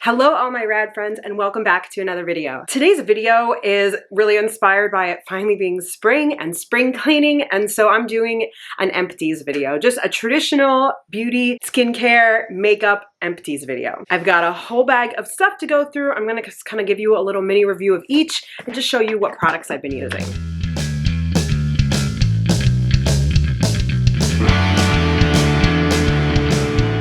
Hello all my rad friends and welcome back to another video. Today's video is really inspired by it finally being spring and spring cleaning, and so I'm doing an empties video. Just a traditional beauty, skincare, makeup empties video. I've got a whole bag of stuff to go through. I'm gonna just kind of give you a little mini review of each and just show you what products I've been using.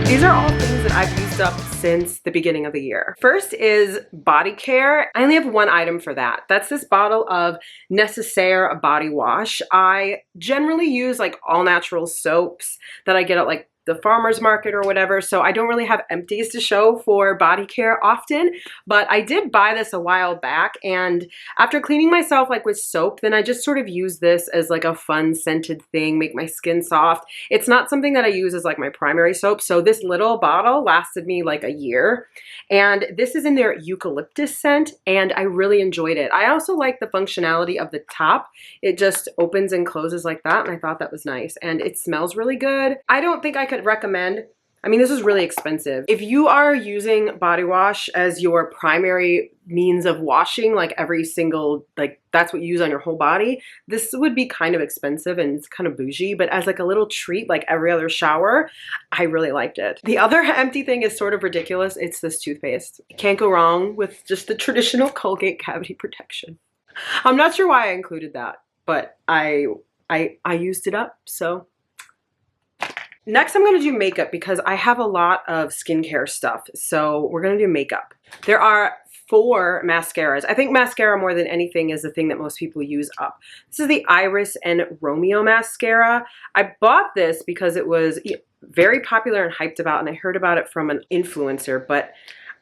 These are all things that I've used up since the beginning of the year. First is body care. I only have one item for that. That's this bottle of Necessaire body wash. I generally use like all natural soaps that I get at like the farmer's market or whatever, so I don't really have empties to show for body care often, but I did buy this a while back, and after cleaning myself like with soap, then I just sort of use this as like a fun scented thing, make my skin soft. It's not something that I use as like my primary soap, so this little bottle lasted me like a year, and this is in their eucalyptus scent, and I really enjoyed it. I also like the functionality of the top. It just opens and closes like that, and I thought that was nice, and it smells really good. I don't think I could recommend, I mean, this is really expensive. If you are using body wash as your primary means of washing, like every single, like that's what you use on your whole body, this would be kind of expensive and it's kind of bougie, but as like a little treat, like every other shower, I really liked it. The other empty thing is sort of ridiculous. It's this toothpaste. You can't go wrong with just the traditional Colgate cavity protection. I'm not sure why I included that, but I used it up, so. Next, I'm going to do makeup because I have a lot of skincare stuff. So we're going to do makeup. There are 4 mascaras. I think mascara more than anything is the thing that most people use up. This is the Iris and Romeo mascara. I bought this because it was very popular and hyped about, and I heard about it from an influencer. But,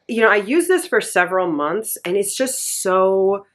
you know, I used this for several months and it's just so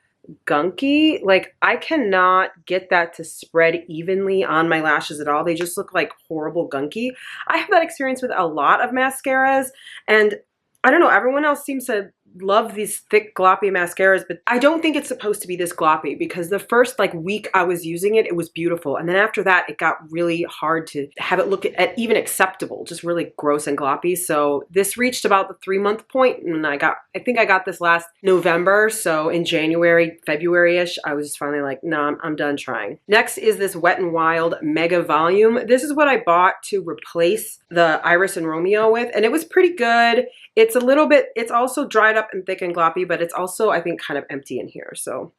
gunky. Like, I cannot get that to spread evenly on my lashes at all. They just look like horrible gunky. I have that experience with a lot of mascaras, and I don't know, everyone else seems to love these thick gloppy mascaras, but I don't think it's supposed to be this gloppy, because the first like week I was using it, it was beautiful, and then after that it got really hard to have it look at even acceptable, just really gross and gloppy. So this reached about the 3-month point, and I think I got this last November, so in January, February-ish, I was just finally like, no, I'm done trying. Next is this Wet n Wild Mega Volume. This is what I bought to replace the Iris and Romeo with, and it was pretty good. It's a little bit, it's also dried up and thick and gloppy, but it's also, I think, kind of empty in here. So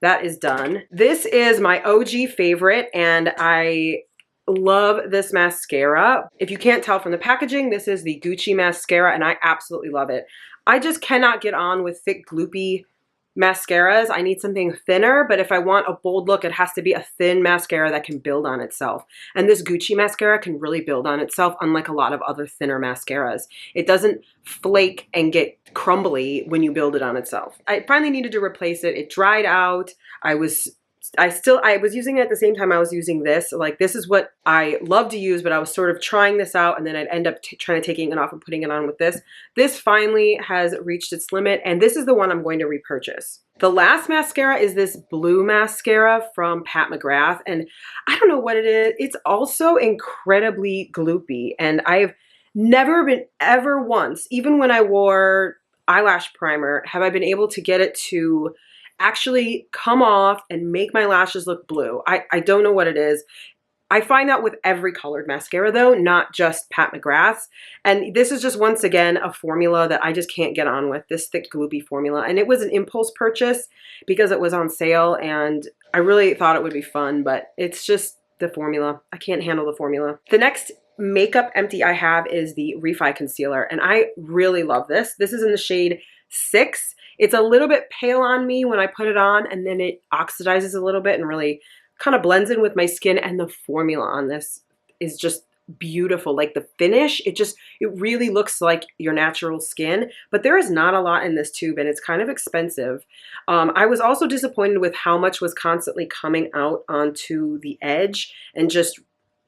that is done. This is my OG favorite, and I love this mascara. If you can't tell from the packaging, this is the Gucci mascara, and I absolutely love it. I just cannot get on with thick, gloopy mascaras. I need something thinner, but if I want a bold look, it has to be a thin mascara that can build on itself. And this Gucci mascara can really build on itself, unlike a lot of other thinner mascaras. It doesn't flake and get crumbly when you build it on itself. I finally needed to replace it. It dried out. I was using it at the same time I was using this. Like, this is what I love to use, but I was sort of trying this out, and then I'd end up trying to taking it off and putting it on with this. This finally has reached its limit, and this is the one I'm going to repurchase. The last mascara is this blue mascara from Pat McGrath, and I don't know what it is. It's also incredibly gloopy, and I've never been ever once, even when I wore eyelash primer, have I been able to get it to actually come off and make my lashes look blue. I don't know what it is. I find that with every colored mascara though, not just Pat McGrath's. And this is just, once again, a formula that I just can't get on with, this thick gloopy formula. And it was an impulse purchase because it was on sale, and I really thought it would be fun, but it's just the formula. I can't handle the formula. The next makeup empty I have is the Refi Concealer, and I really love this. This is in the shade 6. It's a little bit pale on me when I put it on, and then it oxidizes a little bit and really kind of blends in with my skin, and the formula on this is just beautiful. Like, the finish, it really looks like your natural skin, but there is not a lot in this tube, and it's kind of expensive. I was also disappointed with how much was constantly coming out onto the edge and just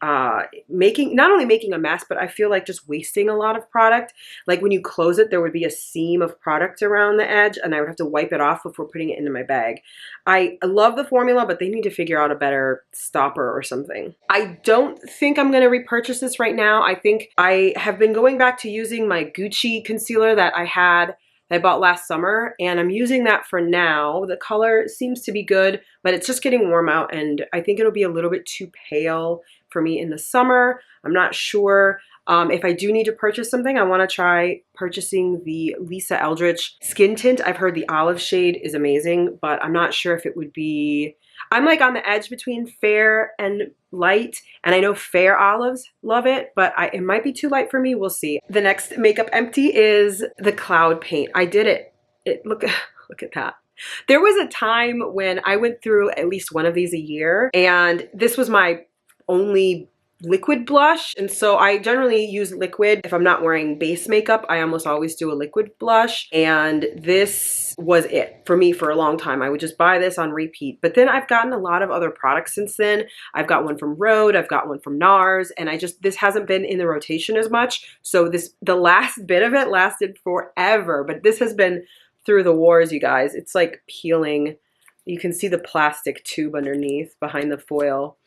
not only making a mess, but I feel like just wasting a lot of product. Like, when you close it, there would be a seam of product around the edge, and I would have to wipe it off before putting it into my bag. I love the formula, but they need to figure out a better stopper or something. I don't think I'm going to repurchase this right now. I think I have been going back to using my Gucci concealer that I had that I bought last summer, and I'm using that for now. The color seems to be good, but it's just getting warm out, and I think it'll be a little bit too pale for me in the summer. I'm not sure. If I do need to purchase something, I want to try purchasing the Lisa Eldridge skin tint. I've heard the olive shade is amazing, but I'm not sure if it would be... I'm like on the edge between fair and light, and I know fair olives love it, but it might be too light for me. We'll see. The next makeup empty is the cloud paint. I did it. Look at that. There was a time when I went through at least one of these a year, and this was my only liquid blush, and so I generally use liquid. If I'm not wearing base makeup, I almost always do a liquid blush, and this was it for me for a long time. I would just buy this on repeat, but then I've gotten a lot of other products since then. I've got one from Rhode, I've got one from NARS, and this hasn't been in the rotation as much, so the last bit of it lasted forever, but this has been through the wars, you guys. It's like peeling. You can see the plastic tube underneath behind the foil.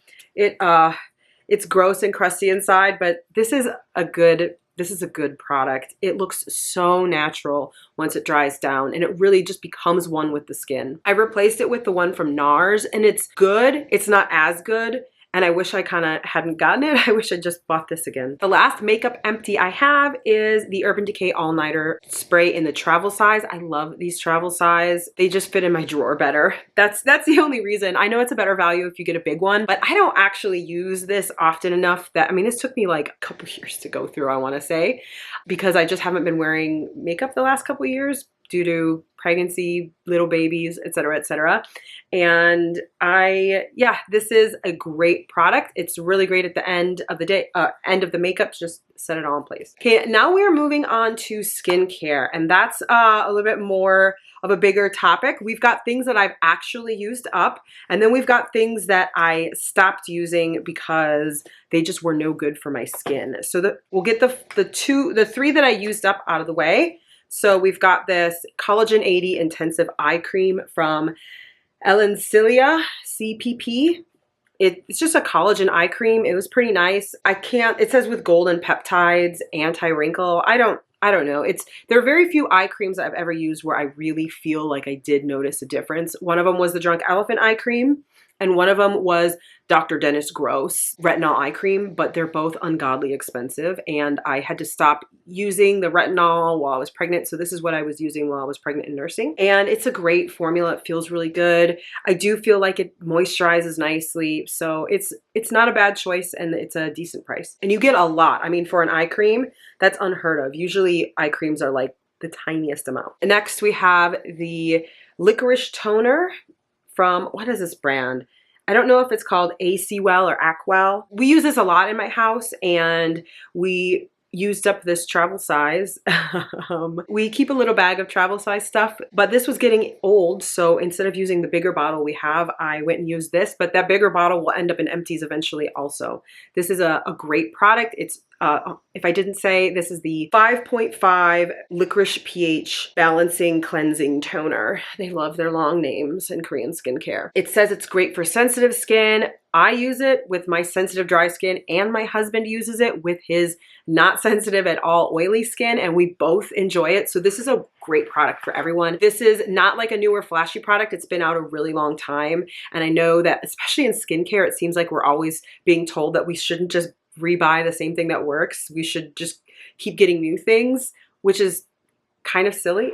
It's gross and crusty inside, but this is a good product. It looks so natural once it dries down, and it really just becomes one with the skin. I replaced it with the one from NARS, and it's good. It's not as good, and I wish I kind of hadn't gotten it. I wish I just bought this again. The last makeup empty I have is the Urban Decay All Nighter spray in the travel size. I love these travel size. They just fit in my drawer better. That's the only reason. I know it's a better value if you get a big one, but I don't actually use this often enough that, I mean, this took me like a couple years to go through, I want to say, because I just haven't been wearing makeup the last couple years due to pregnancy, little babies, etc., etc. And this is a great product. It's really great at the end of the day, end of the makeup, to just set it all in place. Okay, now we are moving on to skincare, and that's a little bit more of a bigger topic. We've got things that I've actually used up, and then we've got things that I stopped using because they just were no good for my skin. So we'll get the three that I used up out of the way. So we've got this Collagen 80 Intensive Eye Cream from Elencilia CPP. It's just a collagen eye cream. It was pretty nice. It says with golden peptides, anti-wrinkle. I don't know. There are very few eye creams I've ever used where I really feel like I did notice a difference. One of them was the Drunk Elephant eye cream, and one of them was Dr. Dennis Gross retinol eye cream, but they're both ungodly expensive, and I had to stop using the retinol while I was pregnant, so this is what I was using while I was pregnant and nursing, and it's a great formula. It feels really good. I do feel like it moisturizes nicely, so it's not a bad choice, and it's a decent price. And you get a lot. I mean, for an eye cream, that's unheard of. Usually eye creams are like the tiniest amount. Next, we have the Licorice Toner from, what is this brand? I don't know if it's called AC Well or Acwell. We use this a lot in my house, and we used up this travel size. We keep a little bag of travel size stuff, but this was getting old, so instead of using the bigger bottle we have, I went and used this, but that bigger bottle will end up in empties eventually also. This is a great product. It's if I didn't say, this is the 5.5 Licorice pH Balancing Cleansing Toner. They love their long names in Korean skincare. It says it's great for sensitive skin. I use it with my sensitive dry skin, and my husband uses it with his not sensitive at all oily skin, and we both enjoy it. So this is a great product for everyone. This is not like a newer flashy product. It's been out a really long time, and I know that especially in skincare, it seems like we're always being told that we shouldn't just rebuy the same thing that works. We should just keep getting new things, which is kind of silly.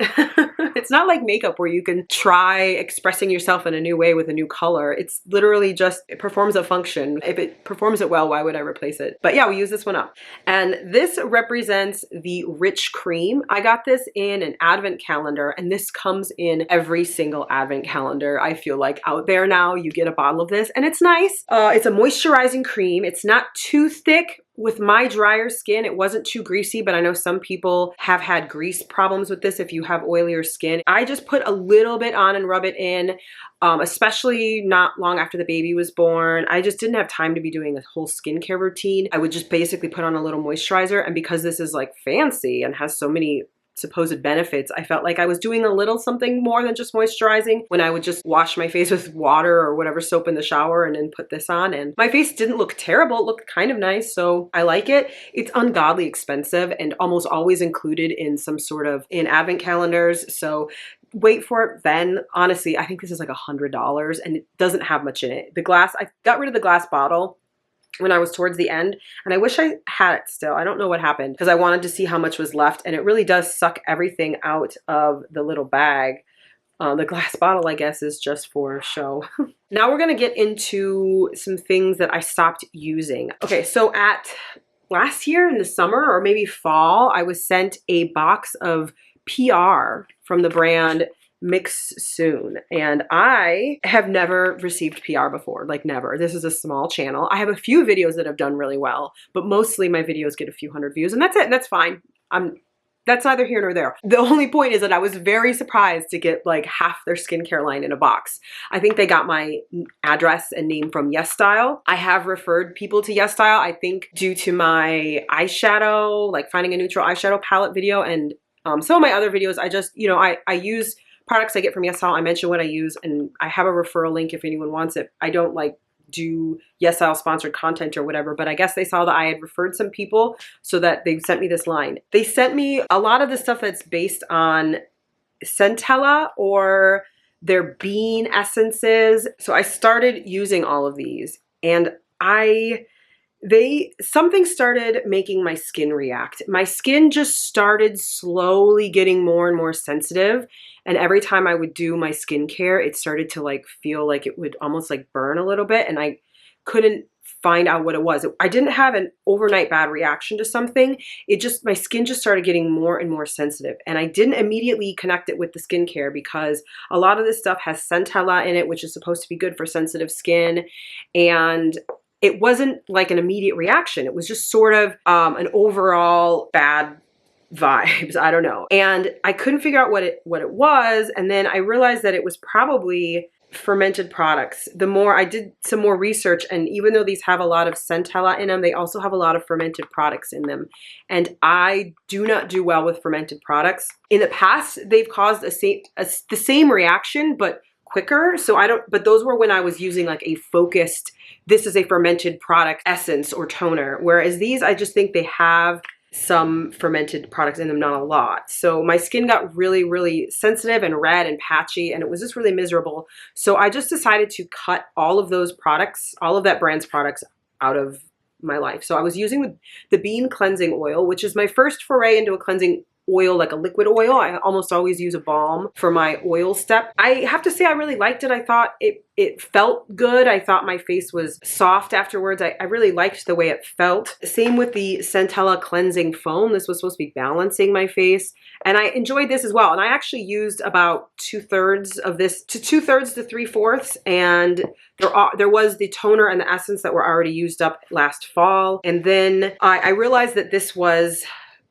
It's not like makeup where you can try expressing yourself in a new way with a new color. It's literally just, it performs a function. If it performs it well, why would I replace it? But yeah, we use this one up. And this represents the Rich Cream. I got this in an advent calendar, and this comes in every single advent calendar. I feel like out there now, you get a bottle of this, and it's nice. It's a moisturizing cream. It's not too thick. With my drier skin, it wasn't too greasy, but I know some people have had grease problems with this if you have oilier skin. I just put a little bit on and rub it in, especially not long after the baby was born. I just didn't have time to be doing a whole skincare routine. I would just basically put on a little moisturizer, and because this is like fancy and has so many supposed benefits, I felt like I was doing a little something more than just moisturizing when I would just wash my face with water or whatever soap in the shower and then put this on. And my face didn't look terrible. It looked kind of nice. So I like it. It's ungodly expensive and almost always included in some sort of in advent calendars. So wait for it then. Honestly, I think this is like $100 and it doesn't have much in it. The glass, I got rid of the glass bottle when I was towards the end, and I wish I had it still. I don't know what happened because I wanted to see how much was left, and it really does suck everything out of the little bag. The glass bottle, I guess, is just for show. Now we're gonna get into some things that I stopped using. Okay, so at last year in the summer or maybe fall, I was sent a box of PR from the brand Mix Soon, and I have never received PR before, like never. This is a small channel. I have a few videos that have done really well, but mostly my videos get a few hundred views, and that's it, and that's fine. That's neither here nor there. The only point is that I was very surprised to get like half their skincare line in a box. I think they got my address and name from Yes Style. I have referred people to Yes Style, I think due to my eyeshadow, like finding a neutral eyeshadow palette video, and some of my other videos, I just, you know, I use products I get from Yes Style. I mention what I use, and I have a referral link if anyone wants it. I don't like do Yes Style sponsored content or whatever, but I guess they saw that I had referred some people so that they sent me this line. They sent me a lot of the stuff that's based on centella or their bean essences. So I started using all of these, and something started making my skin react. My skin just started slowly getting more and more sensitive. And every time I would do my skincare, it started to like feel like it would almost like burn a little bit. And I couldn't find out what it was. I didn't have an overnight bad reaction to something. My skin just started getting more and more sensitive. And I didn't immediately connect it with the skincare because a lot of this stuff has centella in it, which is supposed to be good for sensitive skin. And it wasn't like an immediate reaction. It was just sort of an overall bad vibes. I don't know. And I couldn't figure out what it was. And then I realized that it was probably fermented products. The more I did some more research, and even though these have a lot of centella in them, they also have a lot of fermented products in them. And I do not do well with fermented products. In the past, they've caused the same reaction, but quicker. But those were when I was using like a focused, this is a fermented product essence or toner. Whereas these, I just think they have some fermented products in them, not a lot. So my skin got really, really sensitive and red and patchy, and it was just really miserable. So I just decided to cut all of those products, all of that brand's products out of my life. So I was using the bean cleansing oil, which is my first foray into a cleansing oil, like a liquid oil. I almost always use a balm for my oil step. I have to say I really liked it. I thought it felt good. I thought my face was soft afterwards. I really liked the way it felt. Same with the Centella cleansing foam. This was supposed to be balancing my face, and I enjoyed this as well. And I actually used about 2/3 of this to 2/3 to 3/4, and there was the toner and the essence that were already used up last fall. And then I realized that this was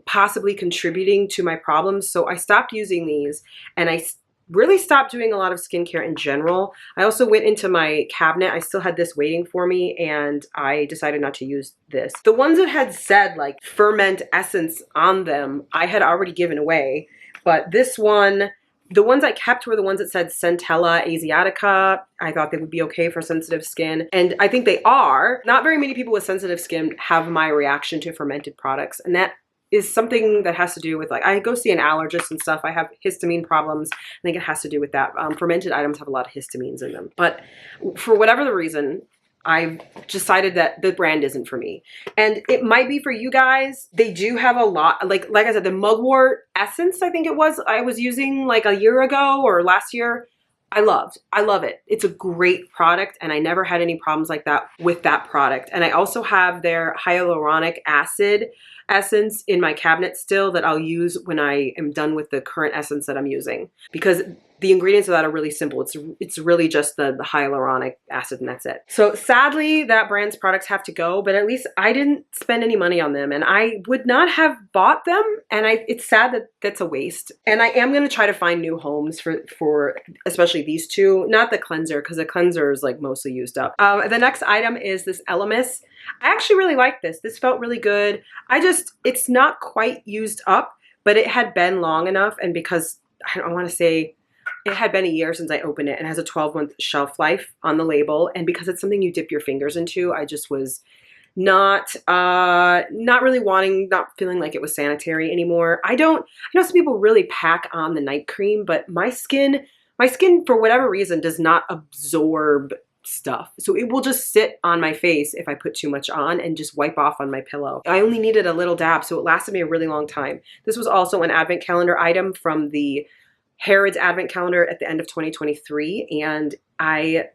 possibly contributing to my problems. So I stopped using these, and I really stopped doing a lot of skincare in general. I also went into my cabinet. I still had this waiting for me, and I decided not to use this. The ones that had said like ferment essence on them, I had already given away. But this one, the ones I kept were the ones that said Centella Asiatica. I thought they would be okay for sensitive skin, and I think they are. Not very many people with sensitive skin have my reaction to fermented products, and that is something that has to do with, like, I go see an allergist and stuff. I have histamine problems. I think it has to do with that. Fermented items have a lot of histamines in them. But for whatever the reason, I've decided that the brand isn't for me. And it might be for you guys. They do have a lot, like I said, the mugwort essence, I think it was, I was using like a year ago or last year. I love it. It's a great product, and I never had any problems like that with that product. And I also have their hyaluronic acid essence in my cabinet still that I'll use when I am done with the current essence that I'm using, because the ingredients of that are really simple. It's really just the hyaluronic acid, and that's it. So sadly, that brand's products have to go, but at least I didn't spend any money on them, and I would not have bought them. And it's sad that that's a waste. And I am going to try to find new homes for especially these two, not the cleanser, because the cleanser is like mostly used up. The next item is this Elemis. I actually really like this. This felt really good. It's not quite used up, but it had been long enough, and because I don't want to say it had been a year since I opened it, and it has a 12-month shelf life on the label, and because it's something you dip your fingers into, I just was not really not feeling like it was sanitary anymore. I know some people really pack on the night cream, but my skin for whatever reason does not absorb stuff. So it will just sit on my face if I put too much on and just wipe off on my pillow. I only needed a little dab, so it lasted me a really long time. This was also an advent calendar item from the Harrods advent calendar at the end of 2023, and I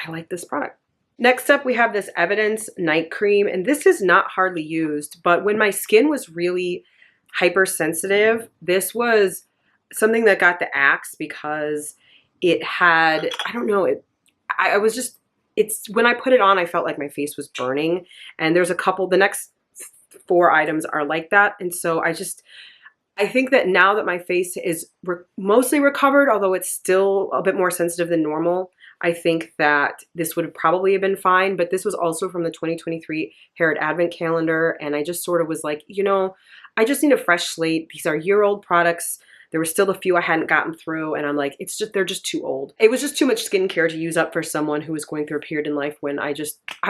like this product. Next up, we have this Evidence night cream, and this is not hardly used, but when my skin was really hypersensitive, this was something that got the axe because it had, I don't know, when I put it on, I felt like my face was burning, and there's a couple, the next 4 items are like that, and so I think that now that my face is mostly recovered, although it's still a bit more sensitive than normal, I think that this would have probably been fine, but this was also from the 2023 Harrod Advent Calendar, and I just sort of was like, you know, I just need a fresh slate. These are year-old products. There were still a few I hadn't gotten through, and I'm like, they're just too old. It was just too much skincare to use up for someone who was going through a period in life when I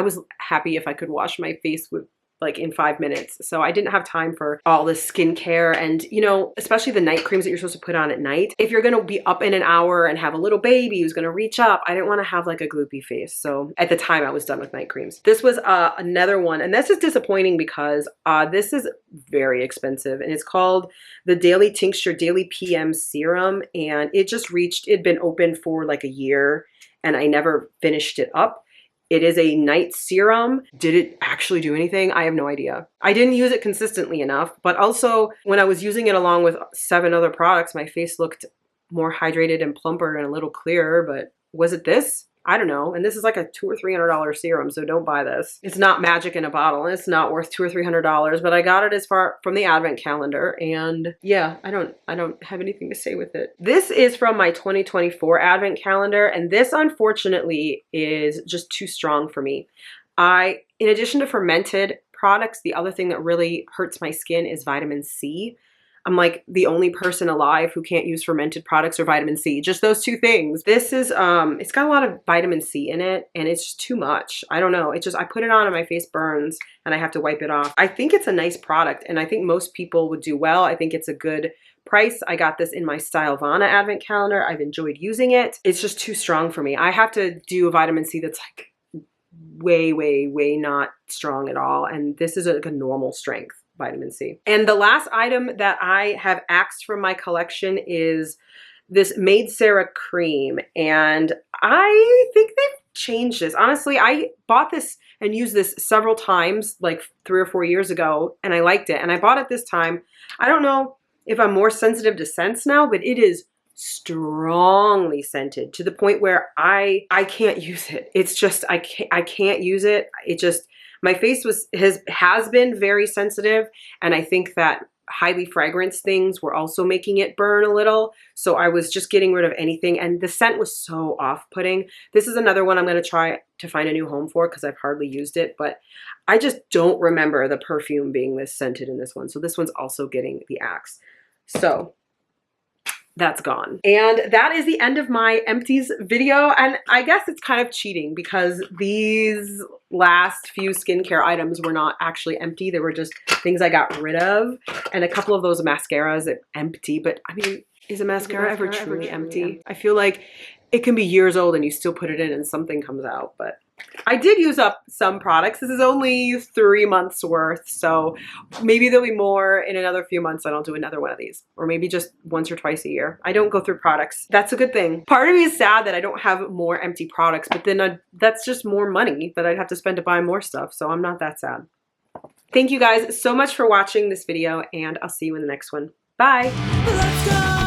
was happy if I could wash my face with like in 5 minutes. So I didn't have time for all this skincare, and you know, especially the night creams that you're supposed to put on at night. If you're gonna be up in an hour and have a little baby who's gonna reach up, I didn't want to have like a gloopy face. So at the time I was done with night creams. This was another one, and this is disappointing because this is very expensive, and it's called the Daily Tincture Daily PM Serum, and it'd been open for like a year and I never finished it up. It is a night serum. Did it actually do anything? I have no idea. I didn't use it consistently enough, but also when I was using it along with 7 other products, my face looked more hydrated and plumper and a little clearer, but was it this? I don't know. And this is like a $200 or $300 serum, so don't buy this. It's not magic in a bottle, and it's not worth $200 or $300, but I got it from the advent calendar, and yeah, I don't have anything to say with it. This is from my 2024 advent calendar, and this unfortunately is just too strong for me. In addition to fermented products, the other thing that really hurts my skin is vitamin C. I'm like the only person alive who can't use fermented products or vitamin C. Just those 2 things. This is, it's got a lot of vitamin C in it, and it's just too much. I don't know. I put it on and my face burns and I have to wipe it off. I think it's a nice product, and I think most people would do well. I think it's a good price. I got this in my Stylovana advent calendar. I've enjoyed using it. It's just too strong for me. I have to do a vitamin C that's like way, way, way not strong at all. And this is like a normal strength vitamin C. And the last item that I have axed from my collection is this Maid Sarah cream, and I think they've changed this. Honestly, I bought this and used this several times like 3 or 4 years ago, and I liked it, and I bought it this time. I don't know if I'm more sensitive to scents now, but it is strongly scented to the point where I can't use it. It's just I can't use it. My face has been very sensitive, and I think that highly fragranced things were also making it burn a little. So I was just getting rid of anything, and the scent was so off-putting. This is another one I'm going to try to find a new home for because I've hardly used it, but I just don't remember the perfume being this scented in this one. So this one's also getting the axe. So that's gone. And that is the end of my Empties video. And I guess it's kind of cheating because these last few skincare items were not actually empty. They were just things I got rid of. And a couple of those mascaras are empty. But I mean, is a mascara ever truly empty? I feel like it can be years old and you still put it in and something comes out. But I did use up some products. This is only 3 months worth, so maybe there'll be more in another few months and I'll do another one of these, or maybe just once or twice a year. I don't go through products. That's a good thing. Part of me is sad that I don't have more empty products, but then that's just more money that I'd have to spend to buy more stuff, so I'm not that sad. Thank you guys so much for watching this video, and I'll see you in the next one. Bye! Let's go!